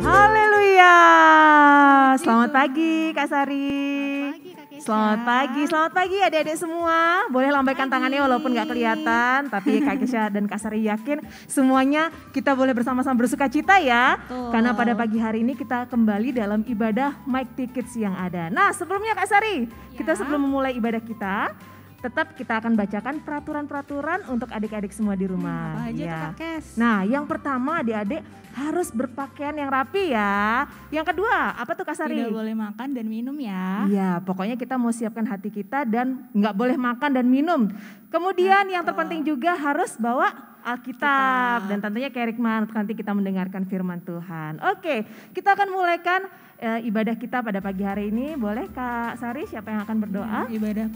Haleluya. Selamat pagi Kak Sari. Selamat pagi adik-adik semua. Boleh lambaikan tangannya walaupun gak kelihatan. Tapi Kak Kesha dan Kak Sari yakin semuanya kita boleh bersama-sama bersuka cita ya. Betul. Karena pada pagi hari ini kita kembali dalam ibadah Mighty Kids yang ada. Nah sebelumnya Kak Sari, kita sebelum memulai ibadah kita, tetap kita akan bacakan peraturan-peraturan untuk adik-adik semua di rumah. Apa aja ya. tuh Kak Kes? Nah yang pertama adik-adik harus berpakaian yang rapi ya. Yang kedua apa tuh Kak Sari? Tidak boleh makan dan minum ya. Iya, pokoknya kita mau siapkan hati kita dan nggak boleh makan dan minum. Kemudian yang terpenting juga harus bawa Alkitab dan tentunya kerikman nanti kita mendengarkan firman Tuhan. Oke, kita akan mulaikan ibadah kita pada pagi hari ini. Boleh Kak Sari, siapa yang akan berdoa? Ibadah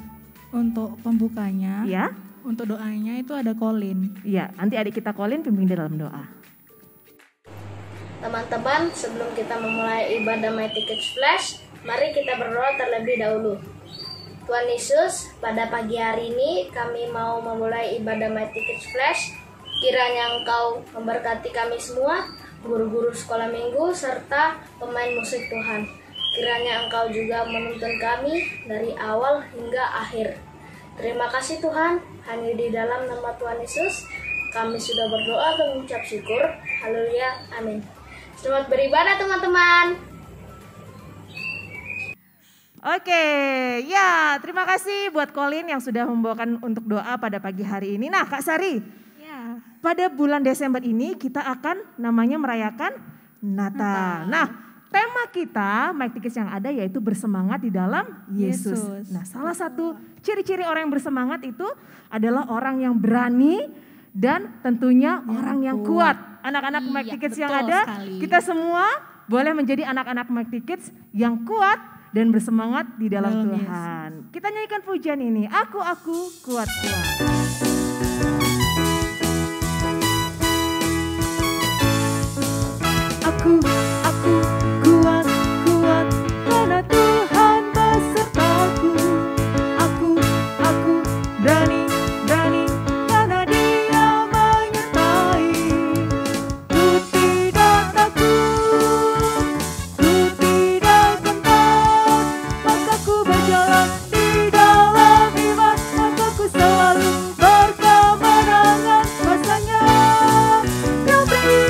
untuk pembukanya. Ya. Untuk doanya itu ada Colin. Iya, nanti adik kita Colin pimpin di dalam doa. Teman-teman, sebelum kita memulai ibadah Mighty Kids Flash, mari kita berdoa terlebih dahulu. Tuhan Yesus, pada pagi hari ini kami mau memulai ibadah Mighty Kids Flash. Kiranya Engkau memberkati kami semua, guru-guru sekolah minggu, serta pemain musik Tuhan. Kiranya Engkau juga menuntun kami dari awal hingga akhir. Terima kasih Tuhan, hanya di dalam nama Tuhan Yesus, kami sudah berdoa dan mengucap syukur. Haleluya, amin. Selamat beribadah teman-teman. Oke, ya terima kasih buat Colin yang sudah membawakan untuk doa pada pagi hari ini. Nah Kak Sari, Ya. pada bulan Desember ini kita akan namanya merayakan Natal. Nah tema kita Mighty Kids yang ada yaitu bersemangat di dalam Yesus. Yesus. Nah salah satu ciri-ciri orang yang bersemangat itu adalah orang yang berani dan tentunya orang yang kuat. Anak-anak Mighty Kids yang betul ada, sekali. kita semua boleh menjadi anak-anak Mighty Kids yang kuat dan bersemangat di dalam Tuhan. Kita nyanyikan pujian ini, aku kuat-kuat. Aku kuat karena Tuhan besertaku. Aku berani karena Dia menyertai. Ku tidak takut, ku tidak gentar, maka ku berjalan di dalam iman, maka ku selalu berkemenangan. Kuasanya yang beri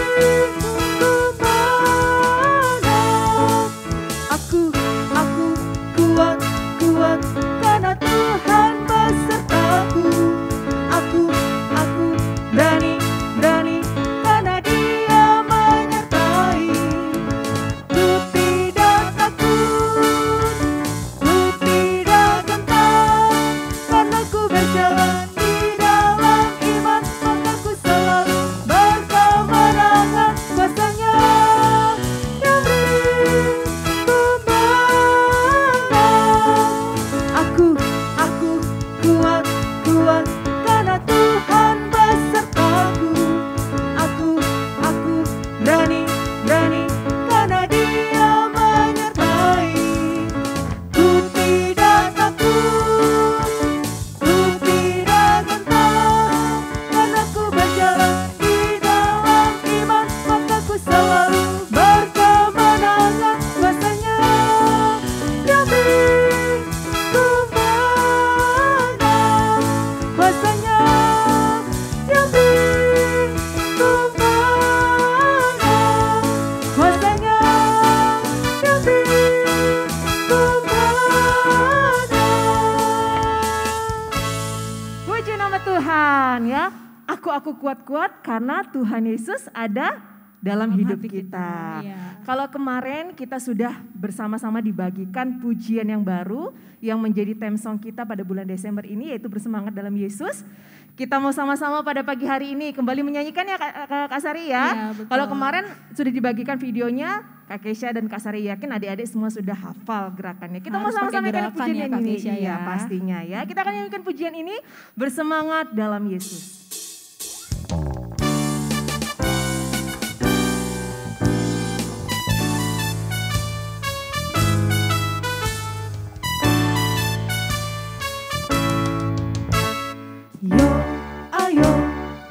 kuat karena Tuhan besertaku. Aku berani karena Dia menyertai. Ku tidak takut, ku tidak gentar, karena ku berjalan di dalam iman, maka ku selalu berkemenangan. Kuasanya yang beri kuat karena Tuhan besertaku. Aku berani karena Dia menyertai. Ku tidak takut, ku tidak gentar, karena ku berjalan di dalam iman, maka ku selalu berkemenangan. Kuasanya yang beri kuasanya yang beri kemenangan, kuasanya yang beri kemenangan. Puji nama Tuhan ya. Aku kuat-kuat karena Tuhan Yesus ada dalam hidup kita. Iya. Kalau kemarin kita sudah bersama-sama dibagikan pujian yang baru yang menjadi theme song kita pada bulan Desember ini yaitu bersemangat dalam Yesus. Kita mau sama-sama pada pagi hari ini kembali menyanyikan ya Kak Sari ya. Iya, betul. Kalau kemarin sudah dibagikan videonya, Kak Kesha dan Kak Sari yakin adik-adik semua sudah hafal gerakannya. Kita Harus mau sama-sama pakai nyanyikan gerakan pujian ya, Kak ini. Kesha, Iya ya. pastinya ya. Kita akan nyanyikan pujian ini bersemangat dalam Yesus.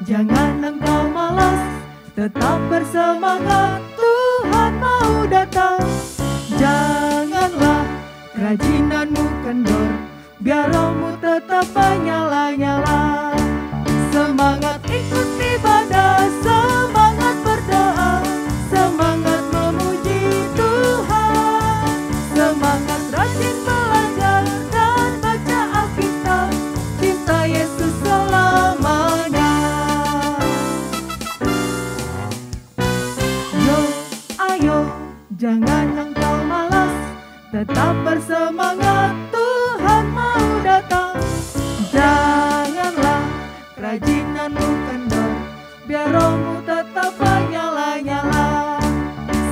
jangan engkau malas, tetap bersemangat, Tuhan mau datang. Janganlah kerajinanmu kendor, biar rohmu tetap menyala-nyala. Semangat ikut ibadah, semangat berdoa, semangat memuji Tuhan, semangat rajin belajar dan baca Alkitab, cinta Yesus selamanya. Yo, ayo, jangan engkau malas, tetap bersemangat, Tuhan mau datang. Janganlah kerajinanmu kendor, biar rohmu tetap menyala-nyala.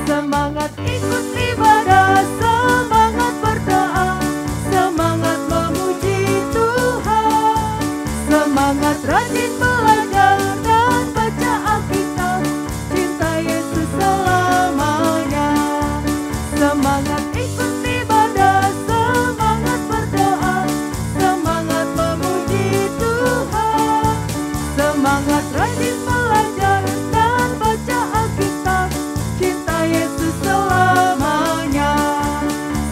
Semangat ikut ibadah, semangat berdoa, semangat memuji Tuhan, semangat rajin belajar dan baca Alkitab, cinta Yesus selamanya. Semangat ikut ibadah, semangat berdoa, semangat memuji Tuhan, semangat rajin belajar dan baca Alkitab, cinta Yesus selamanya.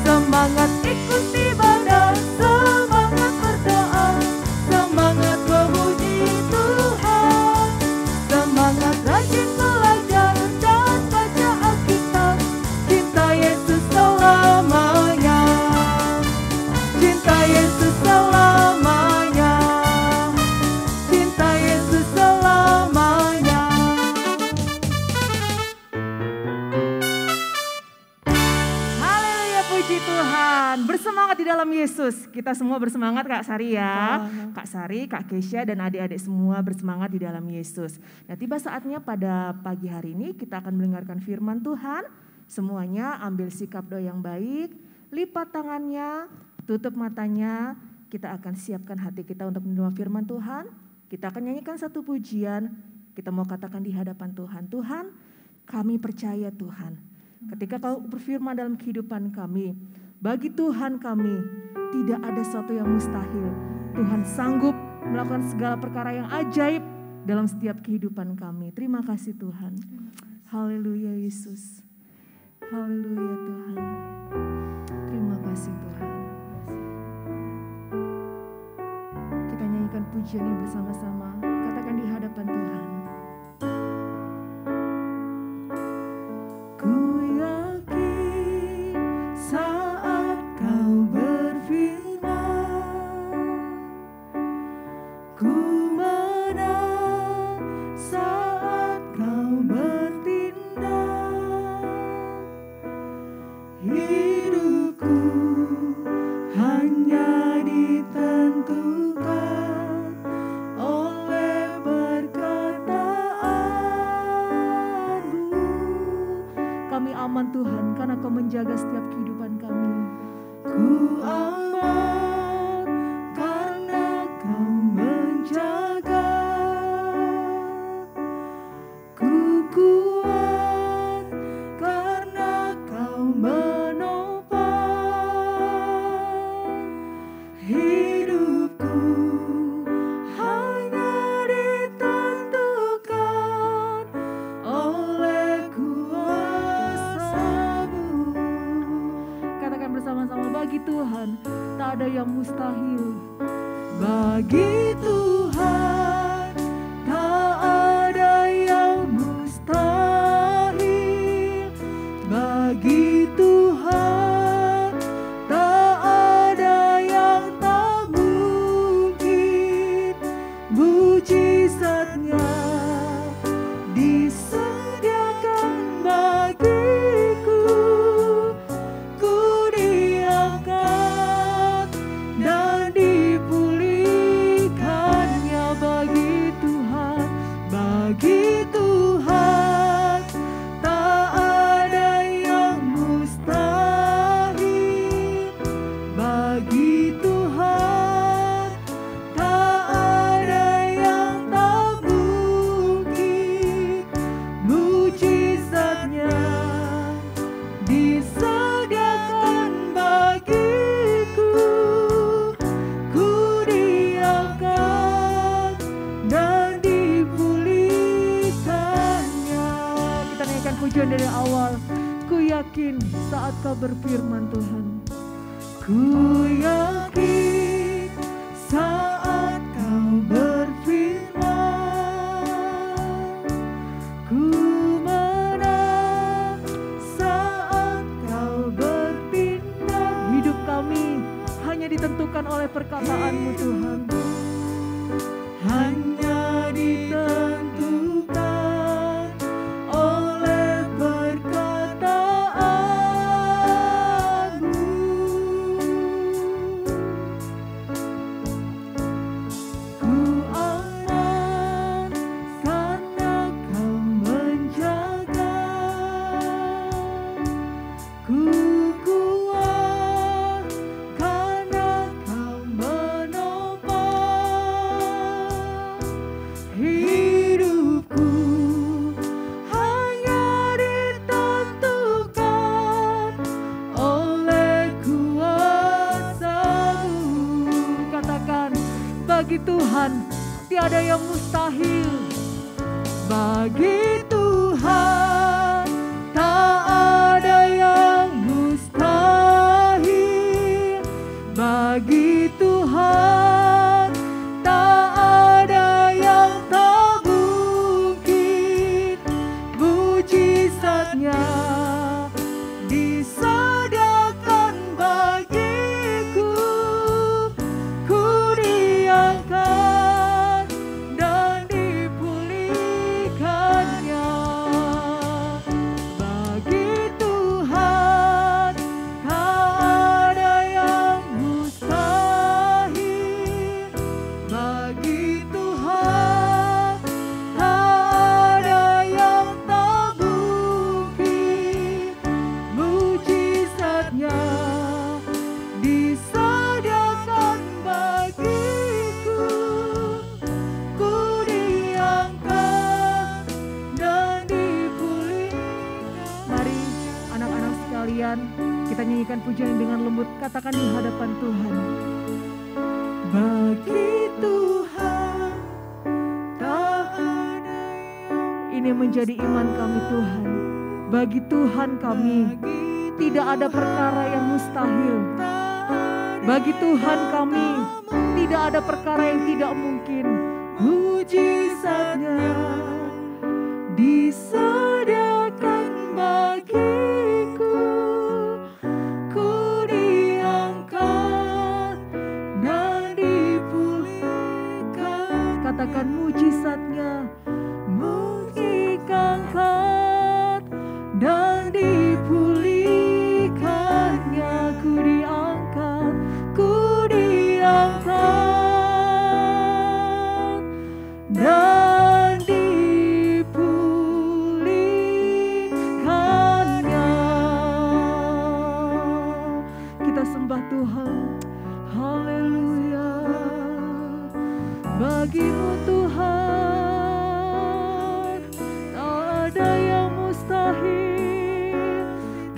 Semangat ikut ibadah, semangat berdoa, semangat memuji Tuhan, semangat rajin belajar dan baca Alkitab, cinta Yesus selamanya. Cinta Yesus selamanya. Cinta Yesus selamanya. Haleluya, puji Tuhan. Bersemangat di dalam Yesus. Kita semua bersemangat, Kak Sari ya. Kak Sari, Kak Kesha dan adik-adik semua bersemangat di dalam Yesus. Nah, tiba saatnya pada pagi hari ini kita akan mendengarkan firman Tuhan. Semuanya ambil sikap doa yang baik, lipat tangannya, tutup matanya. Kita akan siapkan hati kita untuk menerima firman Tuhan. Kita akan nyanyikan satu pujian. Kita mau katakan di hadapan Tuhan, Tuhan, kami percaya Tuhan. Ketika kau berfirman dalam kehidupan kami, bagi Tuhan kami tidak ada sesuatu yang mustahil. Tuhan sanggup melakukan segala perkara yang ajaib dalam setiap kehidupan kami. Terima kasih Tuhan. Haleluya Yesus. Haleluya Tuhan. Terima kasih Tuhan. Kita nyanyikan pujian ini bersama-sama. Katakan di hadapan Tuhan. Ku yakin saat kau berfirman, ku menang saat kau bertindak. Hidupku hanya ditentukan oleh perkataanmu. Kami aman Tuhan karena kau menjaga setiap kehidupan kami. Ku aman karena kau menjaga. Ku kuat karena kau menopang. Hidupku hanya ditentukan oleh kuasa-Mu. Katakan bersama-sama, bagi Tuhan tak ada yang mustahil. Bagi Tuhan tak ada yang mustahil. Bagi Tuhan tak ada yang tak mungkin. Mujizatnya disediakan bagiku. Ku diangkat dan dipulihkannya bagi Tuhan. Bagi Tuhan tak ada yang mustahil. Bagi Tuhan tak ada pujian dari awal. Ku yakin saat kau berfirman Tuhan. Ku yakin saat kau berfirman. Ku menang saat kau bertindak. Hidup kami hanya ditentukan oleh perkataan-Mu Tuhan. Hanya ditentukan oleh perkataan-Mu. Ku aman karena kau menjaga. Ku kuat karena kau menopang hidupku. Hanya ditentukan oleh kuasa-Mu. Katakan, bagi Tuhan tiada yang mustahil. Bagi Tuhan tak ada yang mustahil. Bagi Tuhan tak ada yang tak mungkin. Mujizatnya disediakan bagiku. Ku diangkat dan dipulihkannya. Bagi Tuhan tak ada yang mustahil. Bagi Tuhan tak ada yang tak mungkin. Mujizatnya disediakan bagiku. Ku diangkat dan dipulihkan. Mari anak-anak sekalian, kita nyanyikan pujian dengan lembut. Katakan di hadapan Tuhan. Bagi Tuhan tak ada yang. Ini menjadi iman kami Tuhan. Bagi Tuhan kami tidak ada perkara yang mustahil. Bagi Tuhan kami tidak ada perkara yang tidak mungkin. Mujizatnya disediakan bagiku. Ku diangkat dan dipulihkan. Katakan mujizatnya. Diangkat dan dipulihkannya. Ku diangkat, ku diangkat dan dipulihkannya. Kita sembah Tuhan. Haleluya. Bagimu Tuhan tak ada yang mustahil.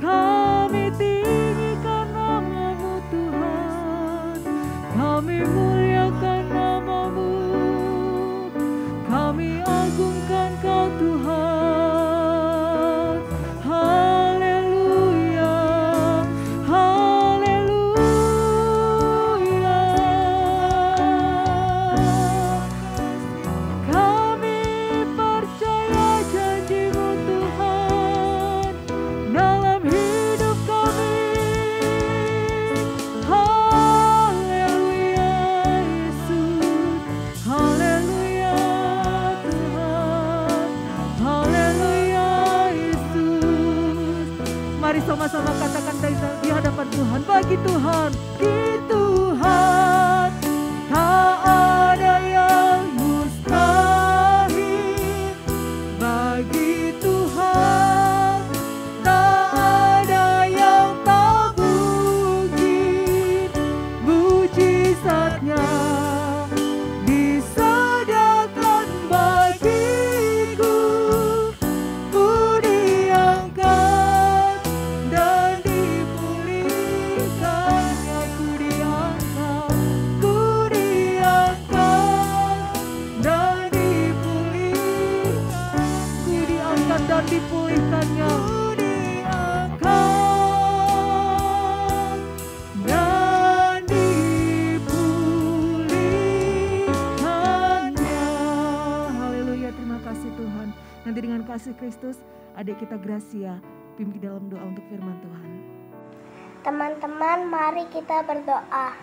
Kami tinggikan nama-Mu Tuhan. Kami muliakan nama-Mu. Kami agungkan Kau Tuhan. Haleluya. Haleluya. Kami percaya janji-Mu Tuhan dalam hidup kami. Haleluya Yesus. Haleluya Tuhan. Haleluya Yesus. Mari sama-sama katakan di hadapan Tuhan. Bagi Tuhan, bagi Tuhan tak ada yang mustahil. Bagi Tuhan tak ada yang tak mungkin. Mujizatnya disediakan bagiku. Ku diangkat dan dipulihkannya. Ku Nanti dengan kasih Kristus, adik kita Gracia pimpin dalam doa untuk firman Tuhan. Teman-teman, mari kita berdoa.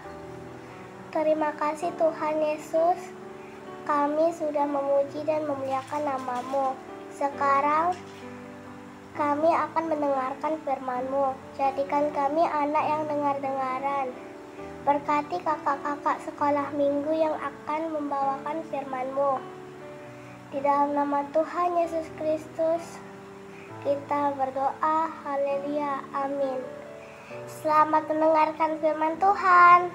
Terima kasih Tuhan Yesus, kami sudah memuji dan memuliakan nama-Mu. Sekarang kami akan mendengarkan firman-Mu. Jadikan kami anak yang dengar-dengaran. Berkati kakak-kakak sekolah minggu yang akan membawakan firman-Mu. Di dalam nama Tuhan Yesus Kristus, kita berdoa. Haleluya. Amin. Selamat mendengarkan firman Tuhan.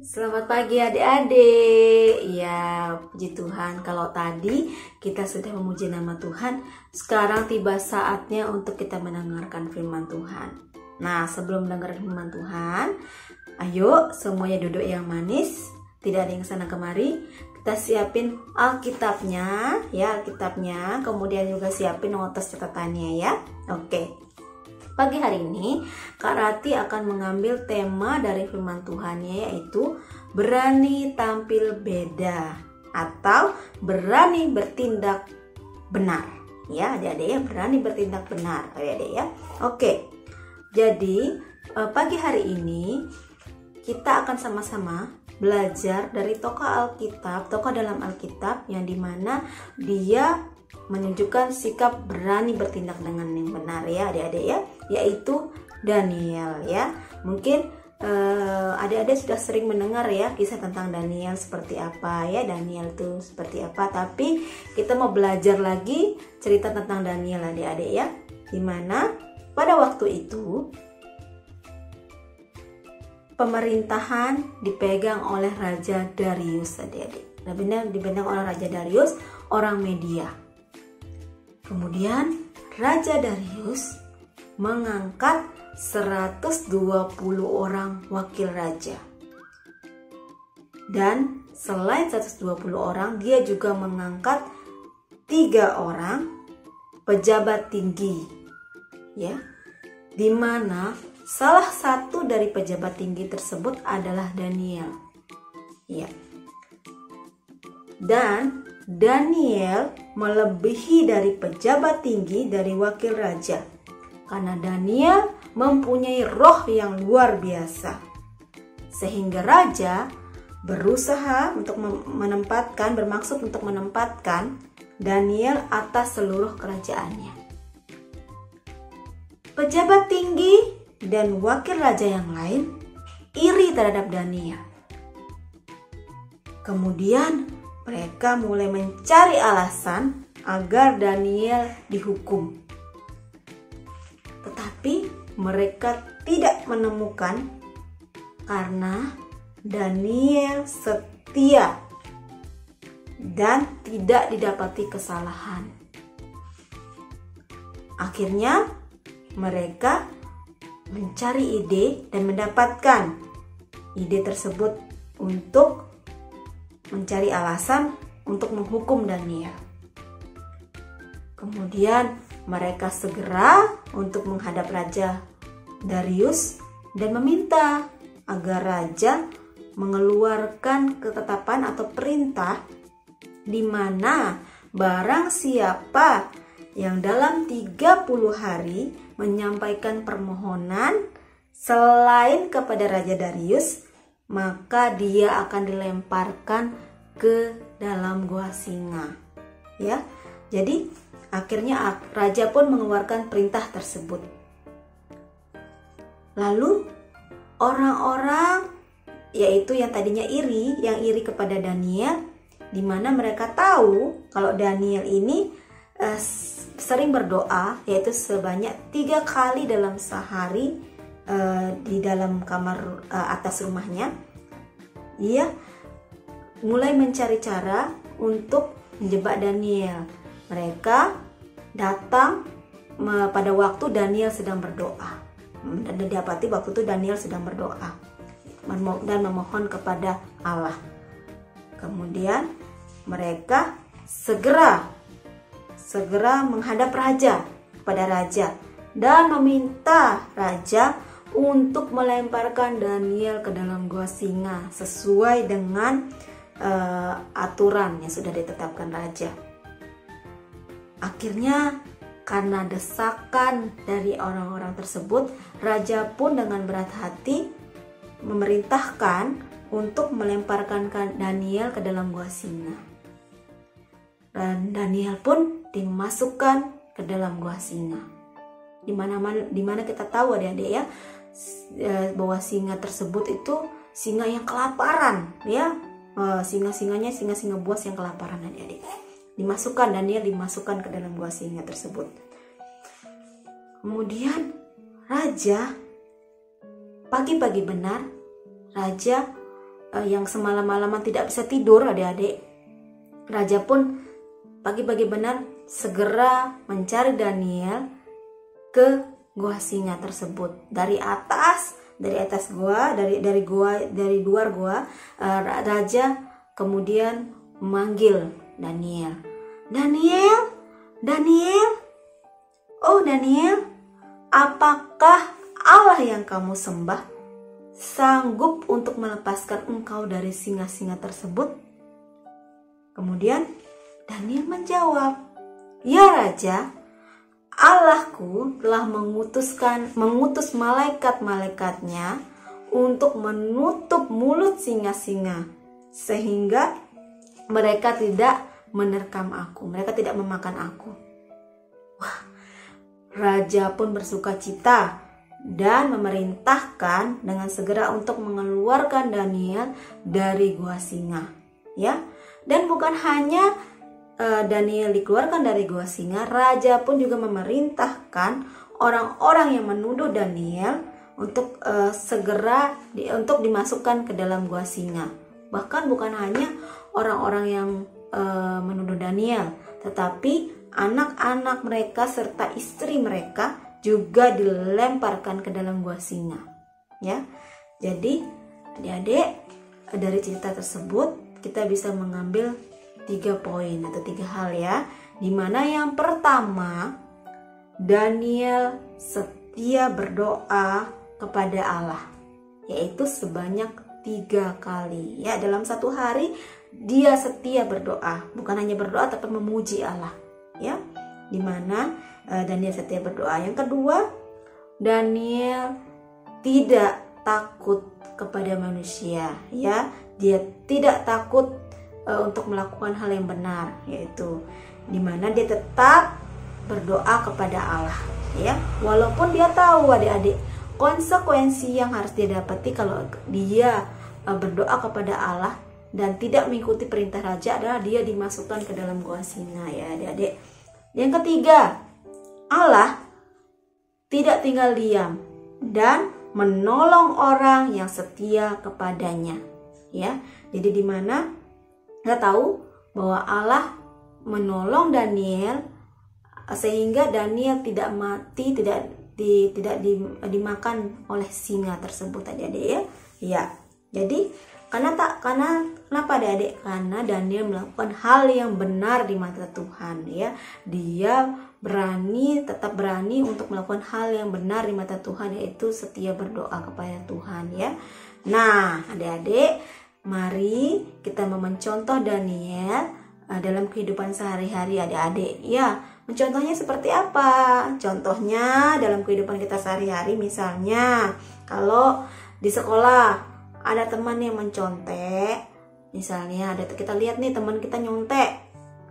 Selamat pagi adik-adik. Ya, puji Tuhan, kalau tadi kita sudah memuji nama Tuhan, sekarang tiba saatnya untuk kita mendengarkan firman Tuhan. Nah, sebelum mendengar firman Tuhan, ayo semuanya duduk yang manis, tidak ada yang sana kemari. Kita siapin Alkitabnya, ya Alkitabnya, kemudian juga siapin notes catatannya ya. Oke. Pagi hari ini Kak Rati akan mengambil tema dari firman Tuhannya, yaitu berani tampil beda atau berani bertindak benar. Ya, adik-adik ya, berani bertindak benar, adik-adik ya. Oke. Jadi pagi hari ini kita akan sama-sama belajar dari tokoh Alkitab, tokoh dalam Alkitab yang dimana dia menunjukkan sikap berani bertindak dengan yang benar ya adik-adik ya, yaitu Daniel ya. Mungkin adik-adik sudah sering mendengar ya kisah tentang Daniel seperti apa ya, Daniel itu seperti apa, tapi kita mau belajar lagi cerita tentang Daniel adik-adik ya, dimana pada waktu itu pemerintahan dipegang oleh Raja Darius adik-adik. Dipegang oleh Raja Darius, orang Media. Kemudian Raja Darius mengangkat 120 orang wakil raja. Dan selain 120 orang, dia juga mengangkat 3 orang pejabat tinggi. Ya, di mana salah satu dari pejabat tinggi tersebut adalah Daniel. Ya. Dan Daniel melebihi dari pejabat tinggi dari wakil raja. Karena Daniel mempunyai roh yang luar biasa. Sehingga raja berusaha untuk bermaksud untuk menempatkan Daniel atas seluruh kerajaannya. Pejabat tinggi dan wakil raja yang lain iri terhadap Daniel. Kemudian mereka mulai mencari alasan agar Daniel dihukum. Tetapi mereka tidak menemukan karena Daniel setia dan tidak didapati kesalahan. Akhirnya mereka mencari ide dan mendapatkan ide tersebut untuk mencari alasan untuk menghukum Daniel. Kemudian mereka segera untuk menghadap Raja Darius dan meminta agar raja mengeluarkan ketetapan atau perintah di mana barang siapa yang dalam 30 hari menyampaikan permohonan selain kepada Raja Darius, maka dia akan dilemparkan ke dalam gua singa. Ya. Jadi akhirnya raja pun mengeluarkan perintah tersebut. Lalu orang-orang yaitu yang tadinya yang iri kepada Daniel, di mana mereka tahu kalau Daniel ini sering berdoa, yaitu sebanyak 3 kali dalam sehari di dalam kamar atas rumahnya. Dia mulai mencari cara untuk menjebak Daniel. Mereka datang pada waktu Daniel sedang berdoa, dan didapati waktu itu Daniel sedang berdoa dan memohon kepada Allah. Kemudian mereka segera menghadap kepada raja dan meminta raja untuk melemparkan Daniel ke dalam gua singa sesuai dengan aturan yang sudah ditetapkan raja. Akhirnya karena desakan dari orang-orang tersebut, raja pun dengan berat hati memerintahkan untuk melemparkan Daniel ke dalam gua singa. Dan Daniel pun dimasukkan ke dalam gua singa. Dimana kita tahu adik-adik ya, bahwa singa tersebut itu singa yang kelaparan ya. Singa-singanya singa-singa buas yang kelaparan adik-adik. Daniel dimasukkan ke dalam gua singa tersebut. Kemudian raja pagi-pagi benar, raja yang semalam-malaman tidak bisa tidur adik-adik, raja pun pagi-pagi benar segera mencari Daniel ke gua singa tersebut. Dari luar gua, raja kemudian memanggil Daniel. Oh Daniel, apakah Allah yang kamu sembah sanggup untuk melepaskan engkau dari singa-singa tersebut? Kemudian Daniel menjawab, ya raja, Allahku telah mengutus malaikat-malaikatnya untuk menutup mulut singa-singa sehingga mereka tidak menerkam aku, mereka tidak memakan aku. Wah, raja pun bersuka-cita dan memerintahkan dengan segera untuk mengeluarkan Daniel dari gua singa, ya. Dan bukan hanya Daniel dikeluarkan dari gua singa, raja pun juga memerintahkan orang-orang yang menuduh Daniel untuk untuk dimasukkan ke dalam gua singa. Bahkan bukan hanya orang-orang yang menuduh Daniel, tetapi anak-anak mereka serta istri mereka juga dilemparkan ke dalam gua singa. Ya, jadi adik-adik, dari cerita tersebut kita bisa mengambil 3 poin atau 3 hal ya. Dimana yang pertama, Daniel setia berdoa kepada Allah, yaitu sebanyak 3 kali ya. Dalam satu hari dia setia berdoa, bukan hanya berdoa tapi memuji Allah ya. Dimana Daniel setia berdoa. Yang kedua, Daniel tidak takut kepada manusia ya. Dia tidak takut untuk melakukan hal yang benar, yaitu dimana dia tetap berdoa kepada Allah ya. Walaupun dia tahu adik-adik konsekuensi yang harus dia dapati kalau dia berdoa kepada Allah dan tidak mengikuti perintah raja adalah dia dimasukkan ke dalam gua singa ya adik-adik. Yang ketiga, Allah tidak tinggal diam dan menolong orang yang setia kepadanya ya. Jadi di mana kita tahu bahwa Allah menolong Daniel sehingga Daniel tidak mati, tidak dimakan oleh singa tersebut adik-adik ya. Ya. Jadi kenapa adik-adik? Karena Daniel melakukan hal yang benar di mata Tuhan ya. Dia tetap berani untuk melakukan hal yang benar di mata Tuhan, yaitu setia berdoa kepada Tuhan ya. Nah, adik-adik, mari kita mencontoh Daniel dalam kehidupan sehari-hari adik-adik ya. Mencontohnya seperti apa? Contohnya dalam kehidupan kita sehari-hari, misalnya kalau di sekolah ada teman yang mencontek, misalnya kita lihat nih teman kita nyontek.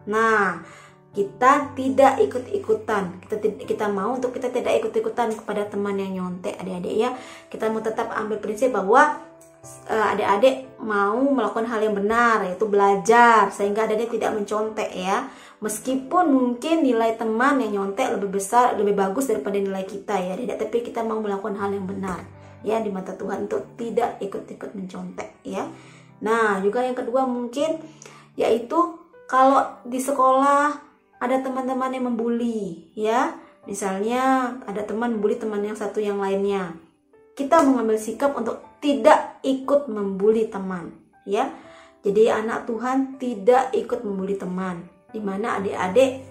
Nah, kita tidak ikut-ikutan. Kita tidak ikut-ikutan kepada teman yang nyontek adik-adik ya. Kita mau tetap ambil prinsip bahwa adik-adik mau melakukan hal yang benar, yaitu belajar, sehingga adik-adik tidak mencontek ya. Meskipun mungkin nilai teman yang nyontek lebih besar, lebih bagus daripada nilai kita ya adik-adik, tapi kita mau melakukan hal yang benar ya di mata Tuhan, untuk tidak ikut-ikut mencontek ya. Nah, juga yang kedua mungkin yaitu kalau di sekolah ada teman-teman yang membuli ya. Misalnya ada teman membuli teman yang satu yang lainnya. Kita mengambil sikap untuk tidak ikut membuli teman ya. Jadi anak Tuhan tidak ikut membuli teman, dimana adik-adik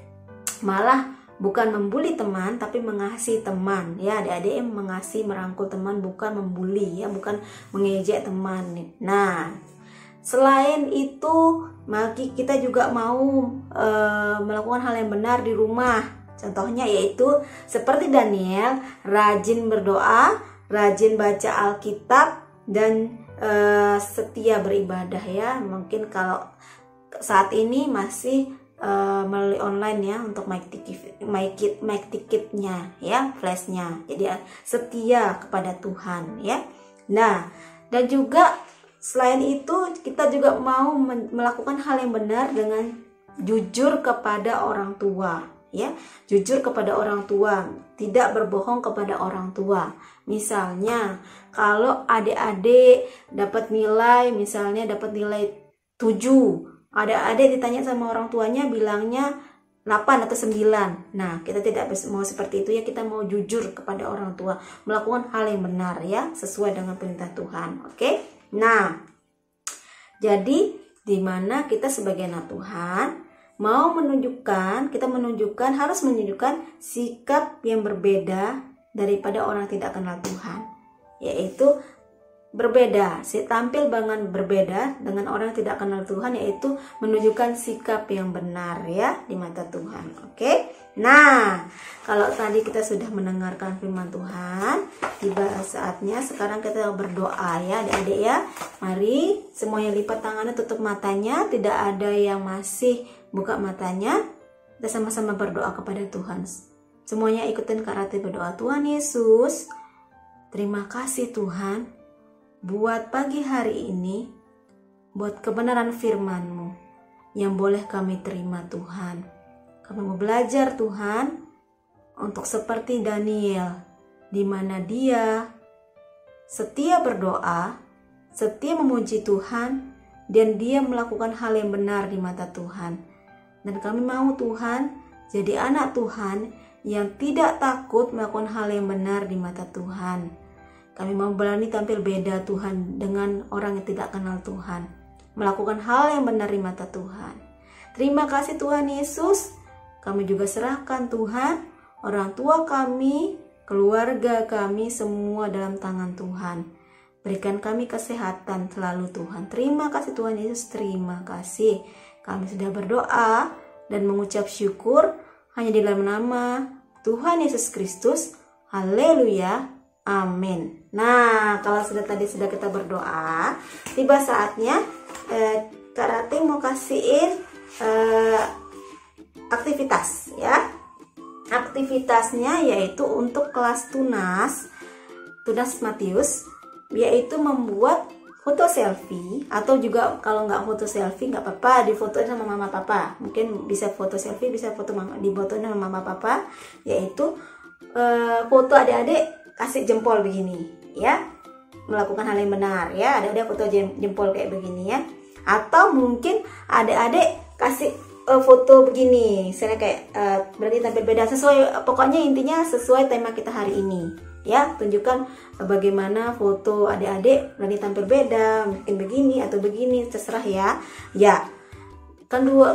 malah bukan membuli teman, tapi mengasihi teman. Ya, adik-adik mengasihi, merangkul teman, bukan membuli, ya, bukan mengejek teman. Nah, selain itu, kita juga mau melakukan hal yang benar di rumah. Contohnya yaitu seperti Daniel, rajin berdoa, rajin baca Alkitab, dan setia beribadah, ya. Mungkin kalau saat ini masih melalui online, ya, untuk mic ticketnya, ya, flashnya. Jadi setia kepada Tuhan, ya. Nah, dan juga selain itu kita juga mau melakukan hal yang benar dengan jujur kepada orang tua, ya. Jujur kepada orang tua, tidak berbohong kepada orang tua. Misalnya kalau adik-adik dapat nilai, misalnya dapat nilai 7, adik-adik ditanya sama orang tuanya bilangnya 8 atau 9. Nah, kita tidak mau seperti itu, ya. Kita mau jujur kepada orang tua, melakukan hal yang benar, ya, sesuai dengan perintah Tuhan. Oke? Nah, jadi di mana kita sebagai anak Tuhan harus menunjukkan sikap yang berbeda daripada orang yang tidak kenal Tuhan, yaitu berbeda, tampil dengan berbeda dengan orang yang tidak kenal Tuhan, yaitu menunjukkan sikap yang benar, ya, di mata Tuhan. Oke? Nah, kalau tadi kita sudah mendengarkan firman Tuhan, tiba saatnya sekarang kita berdoa, ya, adik-adik, ya. Mari semuanya lipat tangannya, tutup matanya, tidak ada yang masih buka matanya. Kita sama-sama berdoa kepada Tuhan. Semuanya ikutin Kak Rati berdoa. Tuhan Yesus, terima kasih Tuhan buat pagi hari ini, buat kebenaran firman-Mu yang boleh kami terima, Tuhan. Kami mau belajar, Tuhan, untuk seperti Daniel, di mana dia setia berdoa, setia memuji Tuhan, dan dia melakukan hal yang benar di mata Tuhan. Dan kami mau, Tuhan, jadi anak Tuhan yang tidak takut melakukan hal yang benar di mata Tuhan. Kami mau berani tampil beda, Tuhan, dengan orang yang tidak kenal Tuhan. Melakukan hal yang benar di mata Tuhan. Terima kasih Tuhan Yesus. Kami juga serahkan, Tuhan, orang tua kami, keluarga kami, semua dalam tangan Tuhan. Berikan kami kesehatan selalu, Tuhan. Terima kasih Tuhan Yesus, terima kasih. Kami sudah berdoa dan mengucap syukur hanya di dalam nama Tuhan Yesus Kristus. Haleluya. Amin. Nah, kalau sudah kita berdoa, tiba saatnya Kak Rati mau kasihin aktivitas, ya. Aktivitasnya yaitu untuk kelas Tunas Matius, yaitu membuat foto selfie, atau juga kalau nggak foto selfie nggak apa-apa, difotoin sama mama papa. Mungkin bisa foto selfie, bisa foto mama, difotoin sama mama papa, yaitu foto adik-adik kasih jempol begini, ya, melakukan hal yang benar, ya. Ada foto jempol kayak begini, ya. Atau mungkin adik-adik kasih foto begini, misalnya kayak berarti tampil beda, sesuai, pokoknya intinya sesuai tema kita hari ini, ya. Tunjukkan bagaimana foto adik-adik berarti tampil beda, mungkin begini atau begini, terserah, ya. Ya.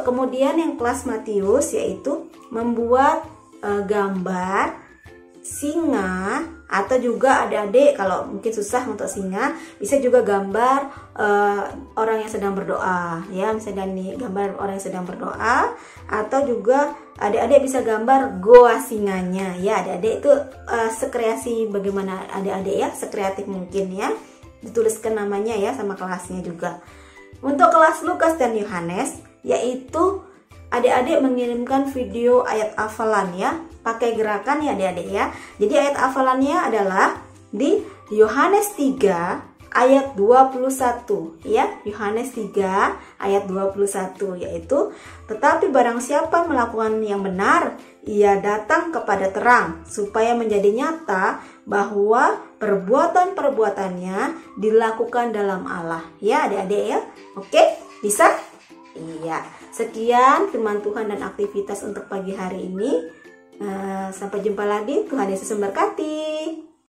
Kemudian yang kelas Matius yaitu membuat gambar singa, atau juga adik-adik kalau mungkin susah untuk singa, bisa juga gambar orang yang sedang berdoa, ya, misalnya gambar orang yang sedang berdoa, atau juga adik-adik bisa gambar goa singanya, ya. Adik-adik itu sekreasi bagaimana adik-adik, ya, sekreatif mungkin, ya. Dituliskan namanya, ya, sama kelasnya juga. Untuk kelas Lukas dan Yohanes yaitu adik-adik mengirimkan video ayat hafalan, ya, pakai gerakan, ya, adik-adik, ya. Jadi ayat hafalannya adalah di Yohanes 3 ayat 21, ya. Yohanes 3 ayat 21 yaitu, tetapi barang siapa melakukan yang benar, ia datang kepada terang supaya menjadi nyata bahwa perbuatan-perbuatannya dilakukan dalam Allah, ya, adik-adik, ya. Oke, bisa? Iya. Sekian firman Tuhan dan aktivitas untuk pagi hari ini. Sampai jumpa lagi. Tuhan Yesus memberkati.